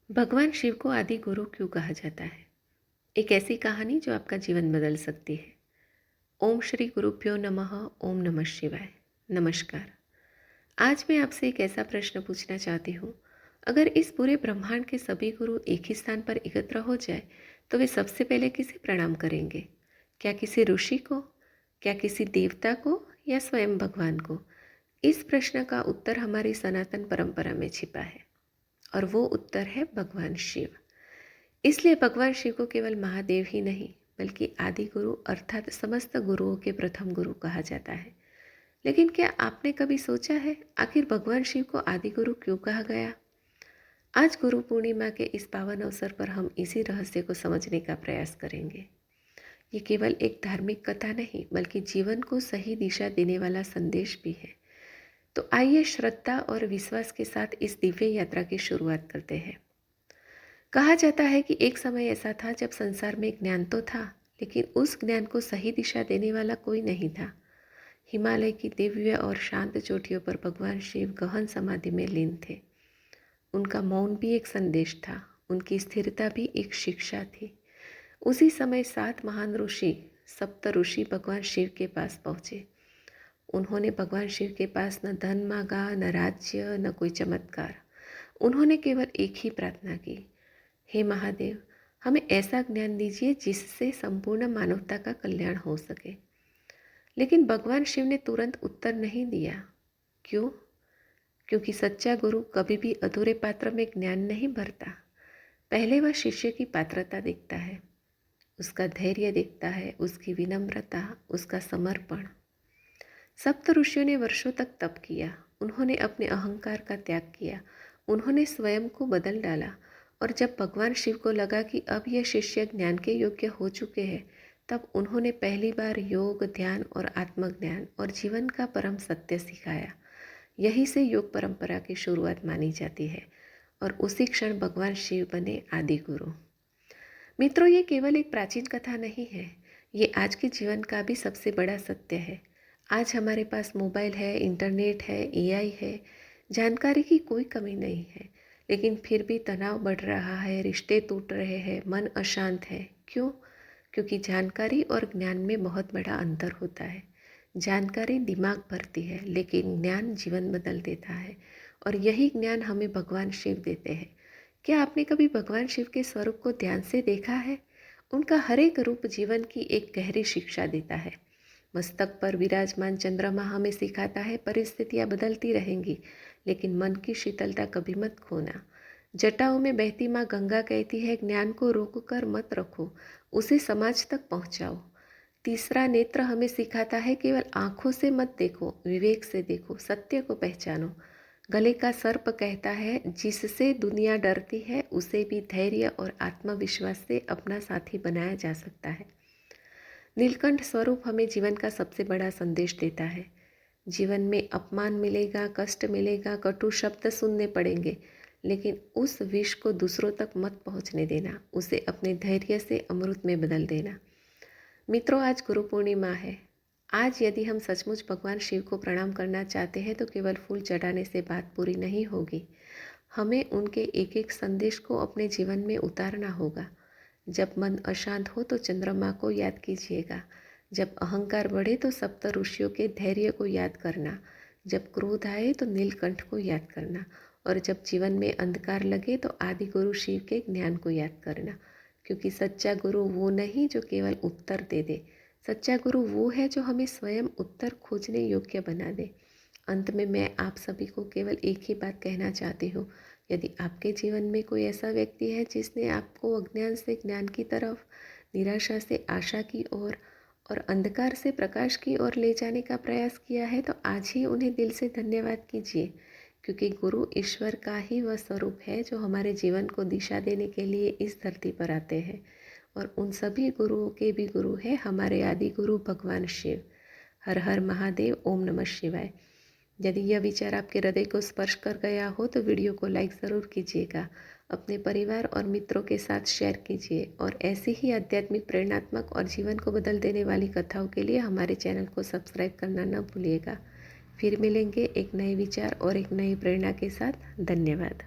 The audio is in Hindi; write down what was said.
भगवान शिव को आदि गुरु क्यों कहा जाता है? एक ऐसी कहानी जो आपका जीवन बदल सकती है। ओम श्री गुरुभ्यो नमः। ओम नमः शिवाय। नमस्कार। आज मैं आपसे एक ऐसा प्रश्न पूछना चाहती हूँ। अगर इस पूरे ब्रह्मांड के सभी गुरु एक ही स्थान पर एकत्र हो जाए तो वे सबसे पहले किसे प्रणाम करेंगे? क्या किसी ऋषि को, क्या किसी देवता को, या स्वयं भगवान को? इस प्रश्न का उत्तर हमारी सनातन परंपरा में छिपा है, और वो उत्तर है भगवान शिव। इसलिए भगवान शिव को केवल महादेव ही नहीं बल्कि आदि गुरु अर्थात समस्त गुरुओं के प्रथम गुरु कहा जाता है। लेकिन क्या आपने कभी सोचा है आखिर भगवान शिव को आदि गुरु क्यों कहा गया? आज गुरु पूर्णिमा के इस पावन अवसर पर हम इसी रहस्य को समझने का प्रयास करेंगे। ये केवल एक धार्मिक कथा नहीं बल्कि जीवन को सही दिशा देने वाला संदेश भी है। तो आइए श्रद्धा और विश्वास के साथ इस दिव्य यात्रा की शुरुआत करते हैं। कहा जाता है कि एक समय ऐसा था जब संसार में ज्ञान तो था, लेकिन उस ज्ञान को सही दिशा देने वाला कोई नहीं था। हिमालय की दिव्य और शांत चोटियों पर भगवान शिव गहन समाधि में लीन थे। उनका मौन भी एक संदेश था, उनकी स्थिरता भी एक शिक्षा थी। उसी समय 7 महान ऋषि, सप्त ऋषि भगवान शिव के पास पहुँचे। उन्होंने भगवान शिव के पास न धन मांगा, न राज्य, न कोई चमत्कार। उन्होंने केवल एक ही प्रार्थना की, हे महादेव, हमें ऐसा ज्ञान दीजिए जिससे संपूर्ण मानवता का कल्याण हो सके। लेकिन भगवान शिव ने तुरंत उत्तर नहीं दिया। क्यों? क्योंकि सच्चा गुरु कभी भी अधूरे पात्र में ज्ञान नहीं भरता। पहले वह शिष्य की पात्रता देखता है, उसका धैर्य देखता है, उसकी विनम्रता, उसका समर्पण। सप्त ऋषियों ने वर्षों तक तप किया। उन्होंने अपने अहंकार का त्याग किया, उन्होंने स्वयं को बदल डाला। और जब भगवान शिव को लगा कि अब यह शिष्य ज्ञान के योग्य हो चुके हैं, तब उन्होंने पहली बार योग, ध्यान और आत्मज्ञान और जीवन का परम सत्य सिखाया। यहीं से योग परंपरा की शुरुआत मानी जाती है, और उसी क्षण भगवान शिव बने आदि गुरु। मित्रों, ये केवल एक प्राचीन कथा नहीं है, ये आज के जीवन का भी सबसे बड़ा सत्य है। आज हमारे पास मोबाइल है, इंटरनेट है, एआई है, जानकारी की कोई कमी नहीं है, लेकिन फिर भी तनाव बढ़ रहा है, रिश्ते टूट रहे हैं, मन अशांत है। क्यों? क्योंकि जानकारी और ज्ञान में बहुत बड़ा अंतर होता है। जानकारी दिमाग भरती है, लेकिन ज्ञान जीवन बदल देता है, और यही ज्ञान हमें भगवान शिव देते हैं। क्या आपने कभी भगवान शिव के स्वरूप को ध्यान से देखा है? उनका हर एक रूप जीवन की एक गहरी शिक्षा देता है। मस्तक पर विराजमान चंद्रमा हमें सिखाता है परिस्थितियां बदलती रहेंगी, लेकिन मन की शीतलता कभी मत खोना। जटाओं में बहती माँ गंगा कहती है, ज्ञान को रोक कर मत रखो, उसे समाज तक पहुँचाओ। तीसरा नेत्र हमें सिखाता है, केवल आँखों से मत देखो, विवेक से देखो, सत्य को पहचानो। गले का सर्प कहता है, जिससे दुनिया डरती है उसे भी धैर्य और आत्मविश्वास से अपना साथी बनाया जा सकता है। नीलकंठ स्वरूप हमें जीवन का सबसे बड़ा संदेश देता है। जीवन में अपमान मिलेगा, कष्ट मिलेगा, कटु शब्द सुनने पड़ेंगे, लेकिन उस विष को दूसरों तक मत पहुंचने देना, उसे अपने धैर्य से अमृत में बदल देना। मित्रों, आज गुरु पूर्णिमा है। आज यदि हम सचमुच भगवान शिव को प्रणाम करना चाहते हैं तो केवल फूल चढ़ाने से बात पूरी नहीं होगी। हमें उनके एक एक संदेश को अपने जीवन में उतारना होगा। जब मन अशांत हो तो चंद्रमा को याद कीजिएगा। जब अहंकार बढ़े तो सप्त ऋषियों के धैर्य को याद करना। जब क्रोध आए तो नीलकंठ को याद करना। और जब जीवन में अंधकार लगे तो आदि गुरु शिव के ज्ञान को याद करना। क्योंकि सच्चा गुरु वो नहीं जो केवल उत्तर दे दे, सच्चा गुरु वो है जो हमें स्वयं उत्तर खोजने योग्य बना दे। अंत में मैं आप सभी को केवल एक ही बात कहना चाहती हूँ। यदि आपके जीवन में कोई ऐसा व्यक्ति है जिसने आपको अज्ञान से ज्ञान की तरफ, निराशा से आशा की ओर और अंधकार से प्रकाश की ओर ले जाने का प्रयास किया है, तो आज ही उन्हें दिल से धन्यवाद कीजिए। क्योंकि गुरु ईश्वर का ही वह स्वरूप है जो हमारे जीवन को दिशा देने के लिए इस धरती पर आते हैं। और उन सभी गुरुओं के भी गुरु है हमारे आदि गुरु भगवान शिव। हर हर महादेव। ओम नमः शिवाय। यदि यह विचार आपके हृदय को स्पर्श कर गया हो तो वीडियो को लाइक ज़रूर कीजिएगा, अपने परिवार और मित्रों के साथ शेयर कीजिए, और ऐसी ही आध्यात्मिक, प्रेरणात्मक और जीवन को बदल देने वाली कथाओं के लिए हमारे चैनल को सब्सक्राइब करना न भूलिएगा। फिर मिलेंगे एक नए विचार और एक नई प्रेरणा के साथ। धन्यवाद।